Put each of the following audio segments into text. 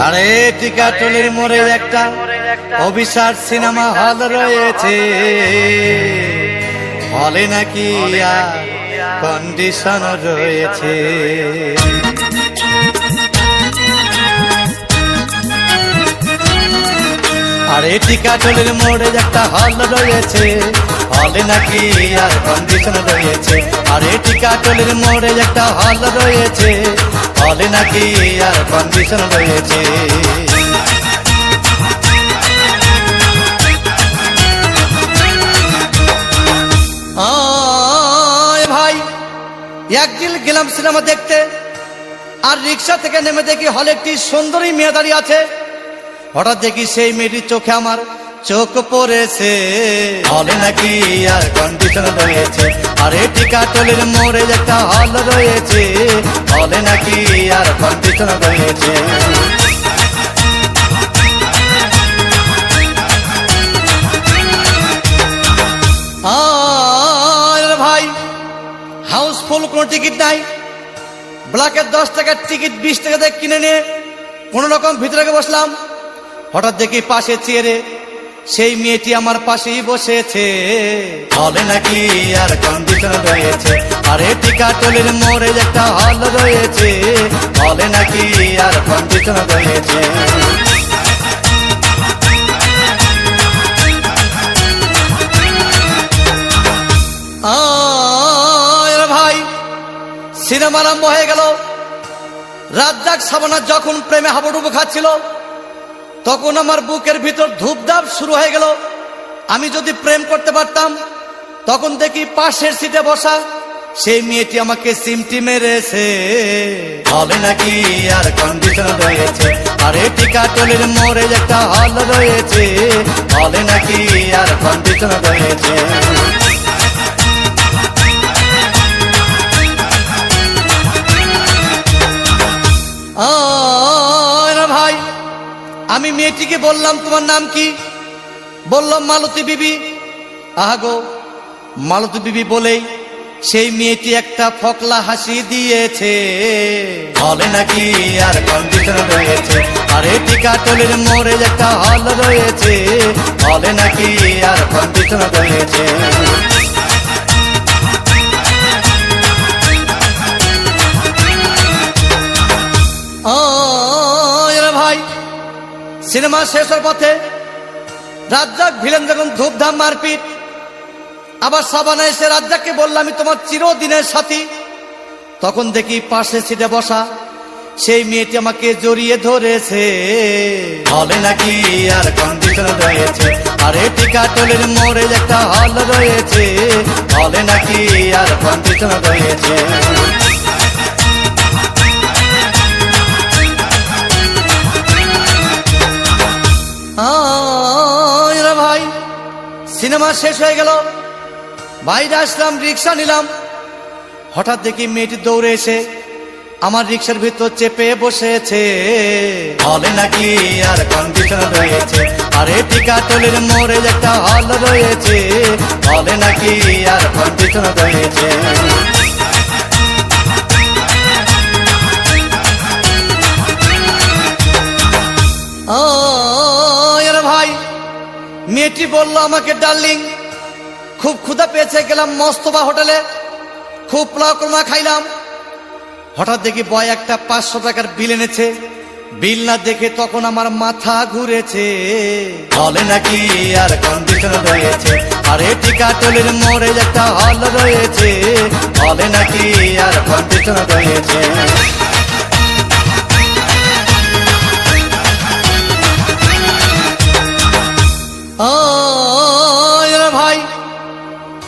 আরে টিকাটলির মোড়ে একটা অভিশাপ সিনেমা হল রয়েছে, হলে নাকি কন্ডিশন রয়েছে। আরে টিকাটলির মোড়ে একটা হল রয়েছে, হলে নাকি আর কন্ডিশন রয়েছে। আরে টিকাটলির মোড়ে একটা হল রয়েছে, হলে নাকি আর কন্ডিশন রয়েছে। ভাই একদিন গেলাম সিনেমা দেখতে, আর রিক্সা থেকে নেমে দেখি হলে একটি সুন্দরী মেয়ে দাঁড়িয়ে আছে। হঠাৎ দেখি সেই মেয়েটির চোখে আমার চোখ পড়েছে, হলে নাকি আর কন্ডিশন রয়েছে। আরে টিকাটলির মোড়ে একটা হল রয়েছে, হলে নাকি আর কন্ডিশন রয়েছে। ভাই হাউসফুল কোনো টিকিট নাই, ব্ল্যাকের 10 টাকার টিকিট 20 টাকা দিয়ে কিনে নিয়ে কোন রকম ভিতরে বসলাম। হঠাৎ দেখি পাশে চেয়ারে সেই মেয়েটি আমার পাশেই বসেছে, হলে নাকি আর কন্ডিশন রয়েছে। আরে টিকাটলির মোড়ে একটা হল রয়েছে, হলে নাকি আর কন্ডিশন রয়েছে। ভাই সিনেমা আরম্ভ হয়ে গেল। রাজ্জাক সাবানা যখন প্রেমে হাবুডুবু খাচ্ছিল, তখন আমার বুকের ভিতর ধূপধাপ শুরু হয়ে গেল। আমি যদি প্রেম করতে পারতাম, তখন দেখি পাশের সিটে বসা সেই মেয়েটি আমাকে সিমটি মেরেছে, হলে নাকি আর কন্ডিশন রয়েছে। আরে টিকাটলির মোড়ে একটা হল রয়েছে, হলে নাকি আর কন্ডিশন রয়েছে। ভাই আমি মেয়েটিকে বললাম, তোমার নাম কি? বললাম মালতী বিবি। আহাগো মালতী বিবি বলেই সেই মেয়েটি একটা ফকলা হাসি দিয়েছে, হলে নাকি আর কন্ডিশন রয়েছে। আরে টিকাটলির মোড়ে একটা হল রয়েছে, হলে নাকি আর কন্ডিশন রয়েছে। ভাই সিনেমা শেষের পথে রাজ্জাক ভিলেন যখন ধূপধাম মারপিট, আবার সাবানা এসে রাজ্জাককে বলল, আমি তোমার চিরদিনের সাথী। তখন দেখি পাশে সিটে বসা সেই মেয়েটি আমাকে জড়িয়ে ধরেছে, হলে নাকি আর কন্ডিশন রয়েছে। আরে টিকাটলির মোড়ে একটা হল রয়েছে, হলে নাকি আর কন্ডিশন রয়েছে। ভাই সিনেমা শেষ হয়ে গেল, বাইরে আসলাম, রিক্সা নিলাম। হঠাৎ দেখি মেয়েটি দৌড়ে এসে আমার রিক্সার ভিতর চেপে বসেছে, হলে নাকি আর কন্ডিশন রয়েছে। আরে টিকাটলির মোড়ে একটা হল রয়েছে, হলে নাকি আর কন্ডিশন রয়েছে। ভাই মেয়েটি বলল আমাকে, ডার্লিং খুব ক্ষুধা পেয়েছে, গেলাম মস্তবা হোটেলে, খুব পোলাও কোরমা খাইলাম। হঠাৎ দেখি বয় একটা 500 টাকার বিল এনেছে। বিল না দেখে তখন আমার মাথা ঘুরেছে, হলে নাকি আর কন্ডিশন রয়েছে। আরে টিকাটলির মোড়ে একটা হল রয়েছে, হলে নাকি আর কন্ডিশন রয়েছে। ভাই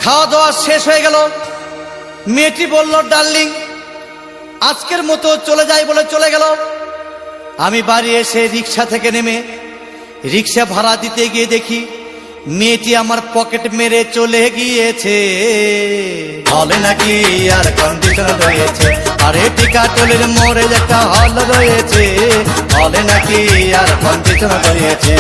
খাওয়া দাওয়া শেষ হয়ে গেল। মেয়েটি বলল, ডার্লিং আজকের মতো চলে যাই বলে চলে গেল। আমি বাড়ি এসে রিক্সা থেকে নেমে রিক্সা ভাড়া দিতে গিয়ে দেখি মেয়েটি আমার পকেট মেরে চলে গিয়েছে, হলে নাকি আর কন্ডিশন রয়েছে। আরে টিকাটলির মোড়ে একটা হল রয়েছে, হলে নাকি আর কন্ডিশন রয়েছে।